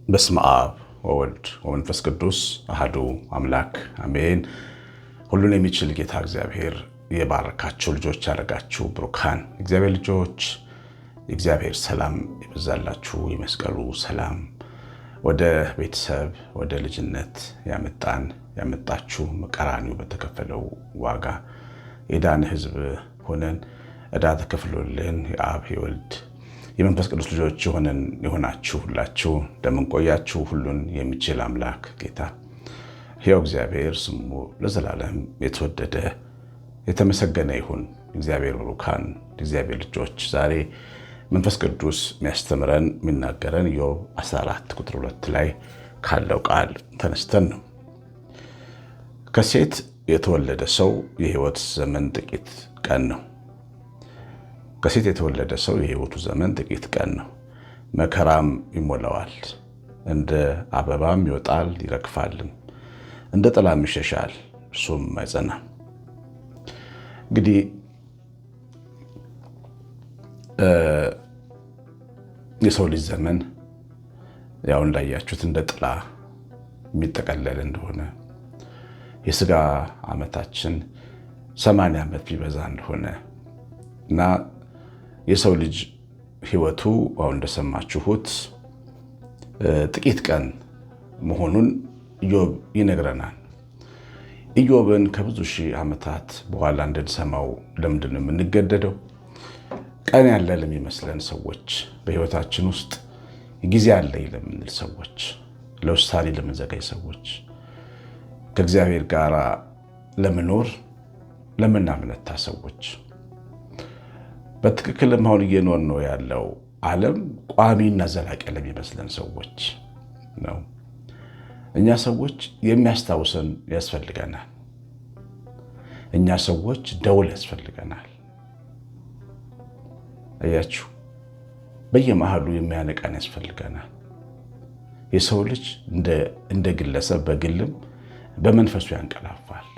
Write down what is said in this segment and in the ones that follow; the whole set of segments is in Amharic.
በስመ አብ ወወልድ ወመንፈስ ቅዱስ አሐዱ አምላክ አሜን። ሁሉን የሚችል ጌታ እግዚአብሔር የባረካችሁ ልጆች ያደረጋችሁ ብሩካን እግዚአብሔር ልጆች የእግዚአብሔር ሰላም ይበዛላችሁ። የመስቀሉ ሰላም ወደ ቤተሰብ ወደ ልጅነት ያመጣችሁ ቀራንዮ በተከፈለው ዋጋ የዳነ ሕዝብ ሆነን ዕዳ ተከፍሎልን የአብ የወልድ የመንፈስ ቅዱስ ልጆች የሆናችሁ ሁላችሁ እንደምን ቆያችሁ? ሁሉን የሚችል አምላክ ጌታ ሕያው እግዚአብሔር ስሙ ለዘላለም የተወደደ የተመሰገነ ይሁን። እግዚአብሔር ብሩካን እግዚአብሔር ልጆች ዛሬ መንፈስ ቅዱስ የሚያስተምረን የሚናገረን ኢዮብ 14 ቁጥር 2 ላይ ካለው ቃል ተነስተን ነው። ከሴት የተወለደ ሰው የሕይወት ዘመን ጥቂት ቀን ነው። ከሴት የተወለደ ሰው የሕይወቱ ዘመን ጥቂት ቀን ነው። መከራም ይሞላዋል። እንደ አበባም ይወጣል ይረግፋልም፣ እንደ ጥላም ይሸሻል እርሱም አይጸናም። እንግዲህ የሰው ልጅ ዘመን ያው እንዳያችሁት እንደ ጥላ የሚጠቀለል እንደሆነ የስጋ ዓመታችን 80 ዓመት ቢበዛ እንደሆነ እና የሰው ልጅ ሕይወቱ አሁን እንደሰማችሁት ጥቂት ቀን መሆኑን ኢዮብ ይነግረናል። ኢዮብን ከብዙ ሺህ ዓመታት በኋላ እንድንሰማው ለምንድን ነው የምንገደደው? ቀን ያለ ለሚመስለን ሰዎች፣ በሕይወታችን ውስጥ ጊዜ አለኝ ለምንል ሰዎች፣ ለውሳኔ ለምንዘጋጅ ሰዎች፣ ከእግዚአብሔር ጋር ለመኖር ለምናምነታ ሰዎች በትክክልም አሁን እየኖር ነው ያለው ዓለም ቋሚና ዘላቂ ለሚመስለን ሰዎች ነው። እኛ ሰዎች የሚያስታውሰን ያስፈልገናል። እኛ ሰዎች ደውል ያስፈልገናል። አያችሁ፣ በየመሃሉ የሚያነቃን ያስፈልገናል። የሰው ልጅ እንደ ግለሰብ በግልም በመንፈሱ ያንቀላፋል።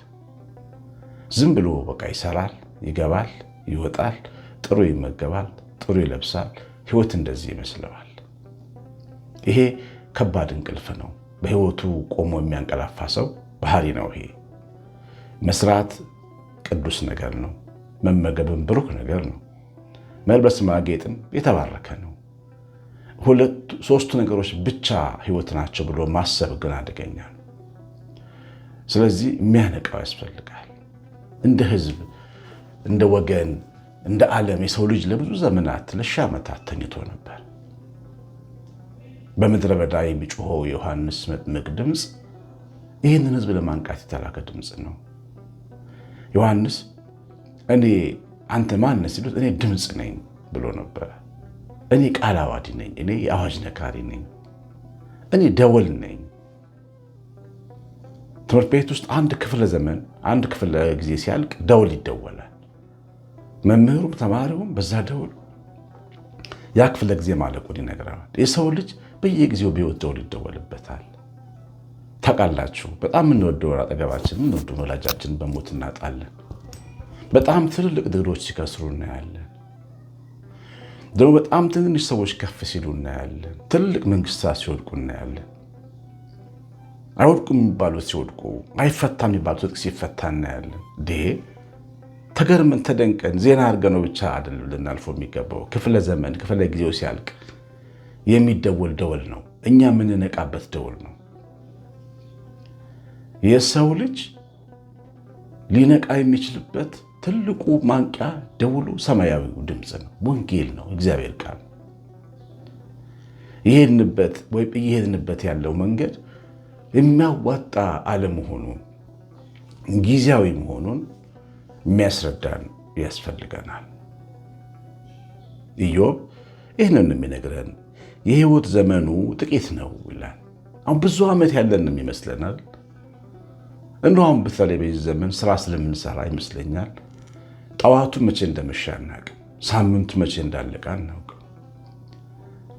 ዝም ብሎ በቃ ይሰራል፣ ይገባል፣ ይወጣል፣ ጥሩ ይመገባል፣ ጥሩ ይለብሳል። ሕይወት እንደዚህ ይመስለዋል። ይሄ ከባድ እንቅልፍ ነው። በሕይወቱ ቆሞ የሚያንቀላፋ ሰው ባህሪ ነው። ይሄ መስራት ቅዱስ ነገር ነው። መመገብም ብሩክ ነገር ነው። መልበስ ማጌጥም የተባረከ ነው። ሶስቱ ነገሮች ብቻ ሕይወት ናቸው ብሎ ማሰብ ግን አደገኛ ነው። ስለዚህ የሚያነቃው ያስፈልጋል። እንደ ሕዝብ እንደ ወገን እንደ ዓለም የሰው ልጅ ለብዙ ዘመናት ለ1000 ዓመታት ተኝቶ ነበር። በምድረ በዳ የሚጮኸው የዮሐንስ መጥምቅ ድምፅ ይህንን ሕዝብ ለማንቃት የተላከ ድምፅ ነው። ዮሐንስ አንተ ማን ነህ ሲሉት እኔ ድምፅ ነኝ ብሎ ነበረ። እኔ ቃል አዋዲ ነኝ፣ እኔ የአዋጅ ነጋሪ ነኝ፣ እኔ ደወል ነኝ። ትምህርት ቤት ውስጥ አንድ ክፍለ ጊዜ ሲያልቅ ደወል ይደወላል። መምህሩም ተማሪውም በዛ ደውል ያ ክፍለ ጊዜ ማለቁን ይነግራል። የሰው ልጅ በየጊዜው በሕይወት ደውል ይደወልበታል። ታውቃላችሁ፣ በጣም የምንወደው አጠገባችን የምንወደው ወላጃችን በሞት እናጣለን። በጣም ትልልቅ ድሮች ሲከስሩ እናያለን። ደግሞ በጣም ትንንሽ ሰዎች ከፍ ሲሉ እናያለን። ትልልቅ መንግስታት ሲወድቁ እናያለን። አይወድቁም የሚባሉት ሲወድቁ፣ አይፈታ የሚባሉት ሲፈታ እናያለን። ተገርመን ተደንቀን ዜና አድርገነው ብቻ አይደለም ልናልፎ የሚገባው። ክፍለ ጊዜው ሲያልቅ የሚደወል ደወል ነው። እኛ የምንነቃበት ደወል ነው። የሰው ልጅ ሊነቃ የሚችልበት ትልቁ ማንቂያ ደውሉ ሰማያዊው ድምፅ ነው። ወንጌል ነው፣ እግዚአብሔር ቃል። እየሄድንበት ያለው መንገድ የሚያዋጣ አለመሆኑን ጊዜያዊ መሆኑን የሚያስረዳን ያስፈልገናል። ኢዮብ ይህንን የሚነግረን የሕይወት ዘመኑ ጥቂት ነው ይላል። አሁን ብዙ ዓመት ያለን ይመስለናል። እንደውም በተለይ በዚህ ዘመን ስራ ስለምንሰራ ይመስለኛል ጠዋቱ መቼ እንደመሻ አናውቅም። ሳምንቱ መቼ እንዳለቀ አናውቅም።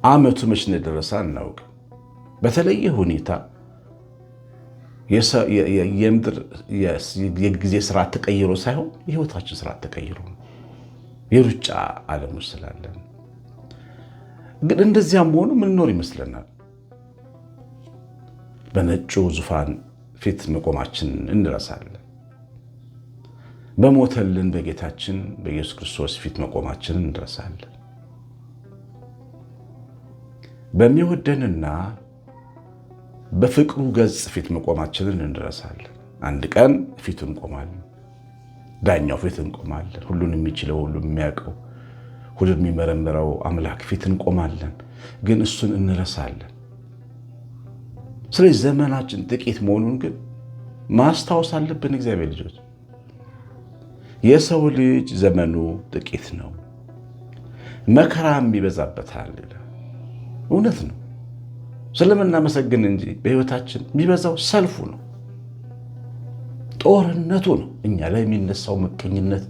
ዓመቱ መቼ እንደደረሰ አናውቅም። በተለየ ሁኔታ የምድር የጊዜ ስርዓት ተቀይሮ ሳይሆን የህይወታችን ስርዓት ተቀይሮ ነው። የሩጫ ዓለም ውስጥ ስላለን። ግን እንደዚያም ሆኖ ምንኖር ይመስለናል። በነጩ ዙፋን ፊት መቆማችን እንረሳለን። በሞተልን በጌታችን በኢየሱስ ክርስቶስ ፊት መቆማችንን እንረሳለን። በሚወደንና በፍቅሩ ገጽ ፊት መቆማችንን እንረሳለን። አንድ ቀን ፊቱ እንቆማለን። ዳኛው ፊት እንቆማለን። ሁሉን የሚችለው ሁሉን የሚያውቀው ሁሉን የሚመረምረው አምላክ ፊት እንቆማለን። ግን እሱን እንረሳለን። ስለዚህ ዘመናችን ጥቂት መሆኑን ግን ማስታወስ አለብን። እግዚአብሔር ልጆች፣ የሰው ልጅ ዘመኑ ጥቂት ነው፣ መከራም ይበዛበታል ይላል። እውነት ነው። ስለምናመሰግን እንጂ በሕይወታችን የሚበዛው ሰልፉ ነው፣ ጦርነቱ ነው። እኛ ላይ የሚነሳው ምቀኝነት፣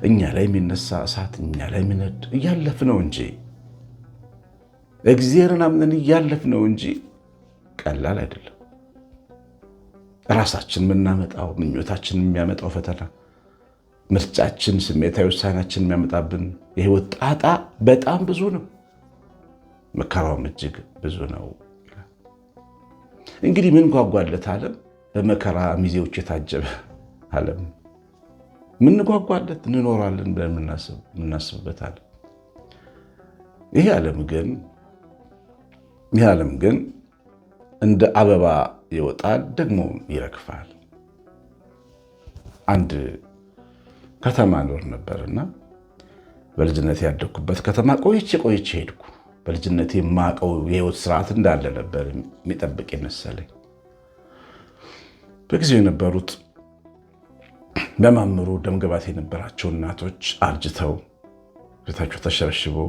እኛ ላይ የሚነሳ እሳት፣ እኛ ላይ የሚነድ እያለፍነው እንጂ እግዚአብሔርን አምነን እያለፍነው እንጂ ቀላል አይደለም። ራሳችን የምናመጣው ምኞታችን የሚያመጣው ፈተና፣ ምርጫችን፣ ስሜታዊ ውሳኔያችን የሚያመጣብን የህይወት ጣጣ በጣም ብዙ ነው። መከራውም እጅግ ብዙ ነው። እንግዲህ ምን ጓጓለት ዓለም? በመከራ ሚዜዎች የታጀበ ዓለም ምን ጓጓለት? እንኖራለን ብለን የምናስብበት ዓለም። ይሄ ዓለም ግን እንደ አበባ ይወጣል፣ ደግሞ ይረግፋል። አንድ ከተማ ኖር ነበርና በልጅነት ያደግኩበት ከተማ ቆይቼ ሄድኩ። በልጅነት የማውቀው የህይወት ስርዓት እንዳለ ነበር የሚጠብቅ የመሰለኝ። በጊዜው የነበሩት በማምሩ ደምግባት የነበራቸው እናቶች አርጅተው ቤታቸው ተሸረሽበው፣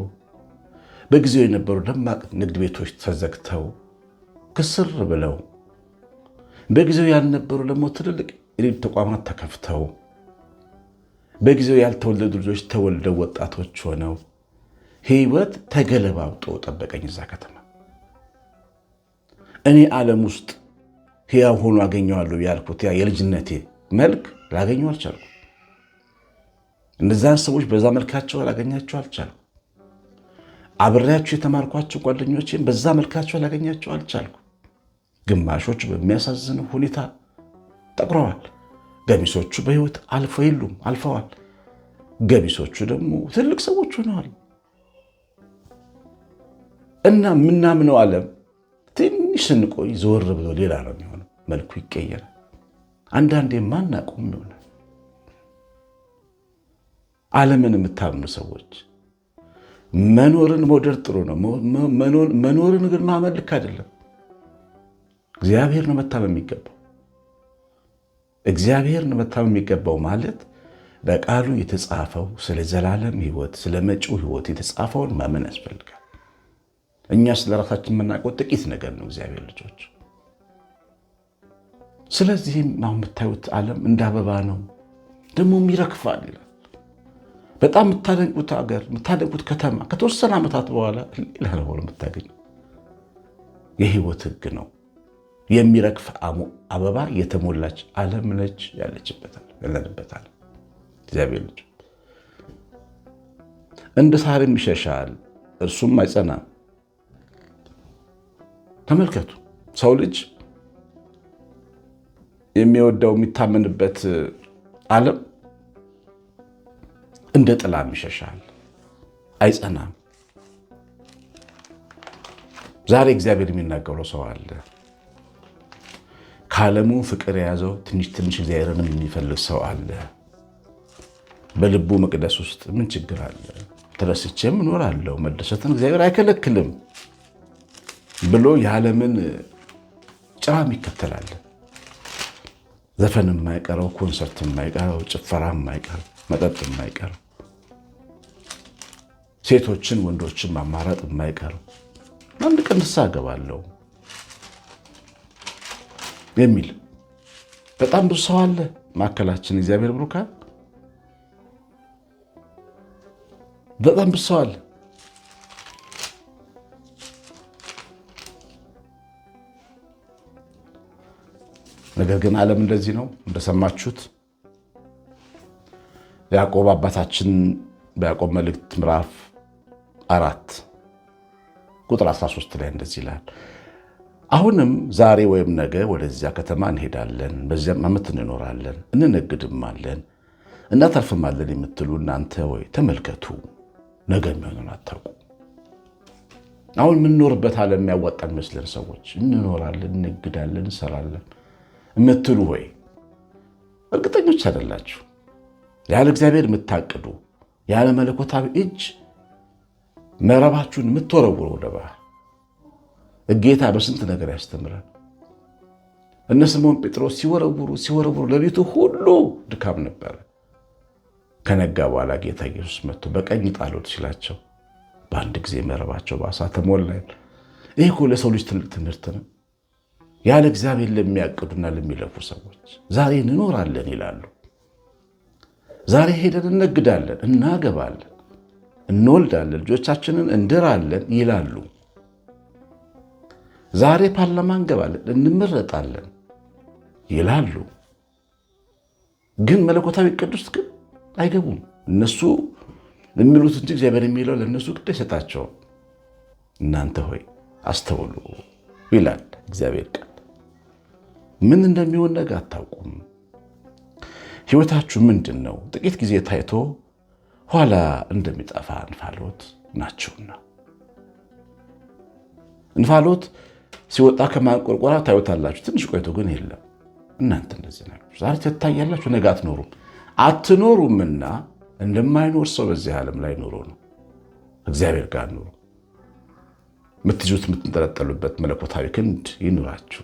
በጊዜው የነበሩ ደማቅ ንግድ ቤቶች ተዘግተው ክስር ብለው፣ በጊዜው ያልነበሩ ደግሞ ትልልቅ የንግድ ተቋማት ተከፍተው፣ በጊዜው ያልተወለዱ ልጆች ተወልደው ወጣቶች ሆነው ህይወት ተገለባብጦ ጠበቀኝ እዛ ከተማ። እኔ ዓለም ውስጥ ሕያው ሆኖ አገኘዋለሁ ያልኩት ያ የልጅነቴ መልክ ላገኘው አልቻልኩም። እነዛን ሰዎች በዛ መልካቸው ላገኛቸው አልቻልኩም። አብሬያቸው የተማርኳቸው ጓደኞቼን በዛ መልካቸው ላገኛቸው አልቻልኩም። ግማሾቹ በሚያሳዝን ሁኔታ ጠቁረዋል። ገሚሶቹ በህይወት አልፈዋል። ገሚሶቹ ደግሞ ትልቅ ሰዎች ሆነዋል። እና ምናምነው ዓለም ትንሽ ስንቆይ ዘወር ብሎ ሌላ ነው የሚሆነው። መልኩ ይቀየራል። አንዳንዴ ማናውቀውም ይሆናል። ዓለምን የምታምኑ ሰዎች መኖርን መውደድ ጥሩ ነው። መኖርን ግን ማመን ልክ አይደለም። እግዚአብሔር ነው መታመን የሚገባው። እግዚአብሔር ነው መታመን የሚገባው ማለት በቃሉ የተጻፈው ስለ ዘላለም ህይወት፣ ስለ መጪው ህይወት የተጻፈውን ማመን ያስፈልጋል። እኛ ስለ ራሳችን የምናውቀው ጥቂት ነገር ነው እግዚአብሔር ልጆች። ስለዚህም አሁን የምታዩት ዓለም እንደ አበባ ነው፣ ደግሞም ይረግፋል ይላል። በጣም የምታደንቁት ሀገር፣ የምታደንቁት ከተማ ከተወሰነ ዓመታት በኋላ ሌላ ነው የምታገኙ። የህይወት ህግ ነው። የሚረግፍ አበባ የተሞላች ዓለም ነች ያለንበታል። እግዚአብሔር ልጅ እንደ ሳርም ይሸሻል፣ እርሱም አይጸናም። ተመልከቱ፣ ሰው ልጅ የሚወደው የሚታመንበት ዓለም እንደ ጥላም ይሸሻል፣ አይጸናም። ዛሬ እግዚአብሔር የሚናገረው ሰው አለ። ከዓለሙ ፍቅር የያዘው ትንሽ እግዚአብሔርንም የሚፈልግ ሰው አለ። በልቡ መቅደስ ውስጥ ምን ችግር አለ? ተደስቼም እኖራለሁ፣ መደሰትን እግዚአብሔር አይከለክልም ብሎ የዓለምን ጭራም ይከተላል። ዘፈን የማይቀረው፣ ኮንሰርት የማይቀረው፣ ጭፈራ የማይቀረው፣ መጠጥ የማይቀረው፣ ሴቶችን ወንዶችን ማማረጥ የማይቀረው፣ አንድ ቀን ንስሐ እገባለሁ የሚል በጣም ብዙ ሰው አለ ማዕከላችን። እግዚአብሔር ብሩካን በጣም ብዙ ሰው አለ። ነገር ግን ዓለም እንደዚህ ነው። እንደሰማችሁት ያዕቆብ አባታችን በያዕቆብ መልእክት ምዕራፍ 4 ቁጥር 13 ላይ እንደዚህ ይላል፣ አሁንም ዛሬ ወይም ነገ ወደዚያ ከተማ እንሄዳለን፣ በዚያም ዓመት እንኖራለን፣ እንነግድማለን፣ እናተርፍማለን የምትሉ እናንተ ወይ ተመልከቱ፣ ነገ የሚሆነውን አታውቁ። አሁን የምንኖርበት ዓለም የሚያዋጣን መስለን ሰዎች እንኖራለን፣ እንነግዳለን፣ እንሰራለን የምትሉ ሆይ እርግጠኞች አይደላችሁ። ያለ እግዚአብሔር የምታቅዱ ያለ መለኮታዊ እጅ መረባችሁን የምትወረውሩ ወደ ባህር። ጌታ በስንት ነገር ያስተምራል። እነ ስምዖን ጴጥሮስ ሲወረውሩ ሌሊቱ ሁሉ ድካም ነበረ። ከነጋ በኋላ ጌታ ኢየሱስ መጥቶ በቀኝ ጣሉት ሲላቸው በአንድ ጊዜ መረባቸው በዓሣ ተሞላ። ይህ እኮ ለሰው ልጅ ትልቅ ትምህርት ነው። ያለ እግዚአብሔር ለሚያቅዱና ለሚለፉ ሰዎች ዛሬ እንኖራለን ይላሉ። ዛሬ ሄደን እነግዳለን፣ እናገባለን፣ እንወልዳለን፣ ልጆቻችንን እንድራለን ይላሉ። ዛሬ ፓርላማ እንገባለን፣ እንመረጣለን ይላሉ። ግን መለኮታዊ ቅዱስ ግን አይገቡም። እነሱ የሚሉት እንጂ እግዚአብሔር የሚለው ለእነሱ ግድ አይሰጣቸውም። እናንተ ሆይ አስተውሉ ይላል እግዚአብሔር ቃል። ምን እንደሚሆን ነገ አታውቁም። ሕይወታችሁ ምንድን ነው? ጥቂት ጊዜ ታይቶ ኋላ እንደሚጠፋ እንፋሎት ናቸውና። እንፋሎት ሲወጣ ከማንቆርቆራ ታዩታላችሁ፣ ትንሽ ቆይቶ ግን የለም። እናንተ እንደዚህ ናችሁ። ዛሬ ትታያላችሁ፣ ነገ አትኖሩምና እንደማይኖር ሰው በዚህ ዓለም ላይ ኑሮ ነው። እግዚአብሔር ጋር ኑሮ። የምትይዙት የምትንጠለጠሉበት መለኮታዊ ክንድ ይኑራችሁ።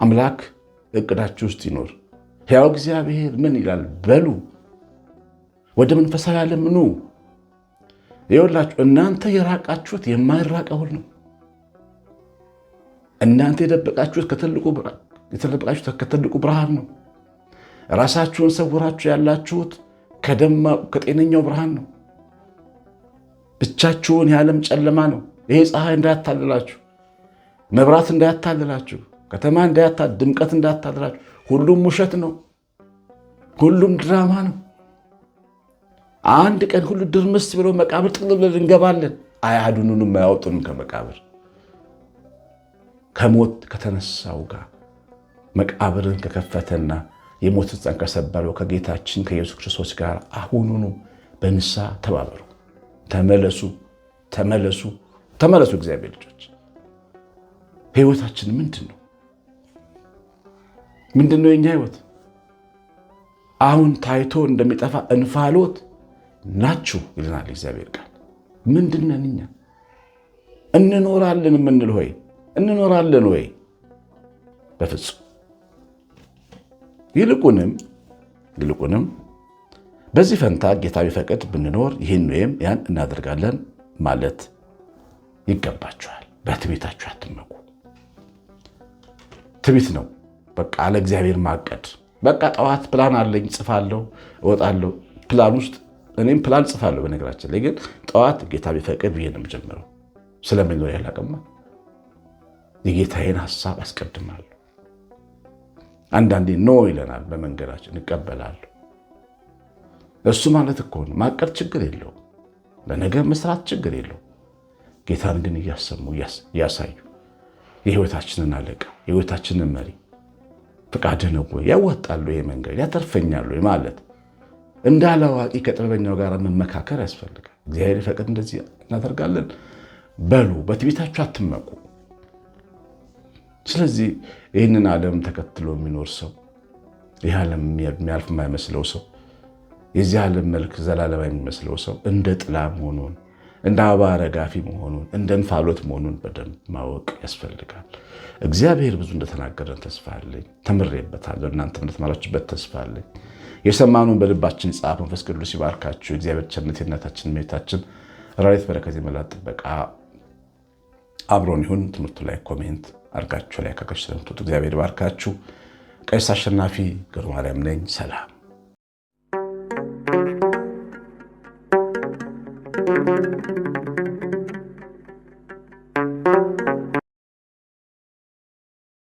አምላክ እቅዳችሁ ውስጥ ይኖር። ሕያው እግዚአብሔር ምን ይላል በሉ። ወደ መንፈሳዊ ዓለም ኑ። ይኸውላችሁ እናንተ የራቃችሁት የማይራቀውን ነው። እናንተ የደበቃችሁት ከትልቁ ብርሃን ነው። ራሳችሁን ሰውራችሁ ያላችሁት ከጤነኛው ብርሃን ነው። ብቻችሁን የዓለም ጨለማ ነው። ይሄ ፀሐይ እንዳያታልላችሁ፣ መብራት እንዳያታልላችሁ፣ ከተማ ድምቀት እንዳያታልላችሁ። ሁሉም ውሸት ነው። ሁሉም ድራማ ነው። አንድ ቀን ሁሉ ድርምስ ብሎ መቃብር ጥቅልል ብለን እንገባለን። አያድኑንም፣ አያወጡንም ከመቃብር። ከሞት ከተነሳው ጋር መቃብርን ከከፈተና የሞትን ጸን ከሰበረው ከጌታችን ከኢየሱስ ክርስቶስ ጋር አሁኑኑ በንስሐ ተባበሩ። ተመለሱ። እግዚአብሔር ልጆች፣ ሕይወታችን ምንድን ነው? ምንድን ነው የኛ ሕይወት? አሁን ታይቶ እንደሚጠፋ እንፋሎት ናችሁ ይለናል እግዚአብሔር ቃል። ምንድን ነን እኛ? እንኖራለን የምንል ሆይ እንኖራለን ወይ? በፍጹም። ይልቁንም በዚህ ፈንታ ጌታ ቢፈቅድ ብንኖር ይህን ወይም ያን እናደርጋለን ማለት ይገባችኋል። በትዕቢታችሁ አትመኩ። ትዕቢት ነው በቃ አለ እግዚአብሔር ማቀድ። በቃ ጠዋት ፕላን አለኝ፣ ጽፋለሁ፣ እወጣለሁ። ፕላን ውስጥ እኔም ፕላን ጽፋለሁ። በነገራችን ላይ ግን ጠዋት ጌታ ቢፈቅድ ብዬ ነው የምጀምረው። ስለምንኖር ያላቀማ የጌታዬን ሐሳብ አስቀድማለሁ። አንዳንዴ ኖ ይለናል በመንገዳችን፣ እንቀበላለሁ። እሱ ማለት እኮ ነው ማቀድ ችግር የለው፣ ለነገ መስራት ችግር የለው። ጌታን ግን እያሰሙ እያሳዩ የህይወታችንን አለቃ የህይወታችንን መሪ ፈቃድህ ነው ወይ? ያዋጣሉ ይሄ መንገድ ያተርፈኛሉ ማለት እንደ አላዋቂ ከጥበበኛው ጋር መመካከር ያስፈልጋል። እግዚአብሔር ፈቅድ እንደዚህ እናደርጋለን በሉ። በትዕቢታችሁ አትመኩ። ስለዚህ ይህንን ዓለም ተከትሎ የሚኖር ሰው፣ ይህ ዓለም የሚያልፍ የማይመስለው ሰው፣ የዚህ ዓለም መልክ ዘላለም የሚመስለው ሰው እንደ ጥላ መሆኑን፣ እንደ አበባ ረጋፊ መሆኑን፣ እንደ እንፋሎት መሆኑን በደንብ ማወቅ ያስፈልጋል። እግዚአብሔር ብዙ እንደተናገረን ተስፋ አለኝ። ተምሬበታለሁ። እናንተም እንደተማራችሁበት ተስፋ አለኝ። የሰማኑን በልባችን ጻፍ። መንፈስ ቅዱስ ይባርካችሁ። የእግዚአብሔር ቸርነት የእናታችን እመቤታችን ረድኤት በረከት የመላእክት ጥበቃ አብሮን ይሁን። ትምህርቱ ላይ ኮሜንት አድርጋችሁ ላይ ካካችሁ ስለምትወጡ እግዚአብሔር ይባርካችሁ። ቀሲስ አሸናፊ ገብረማርያም ነኝ። ሰላም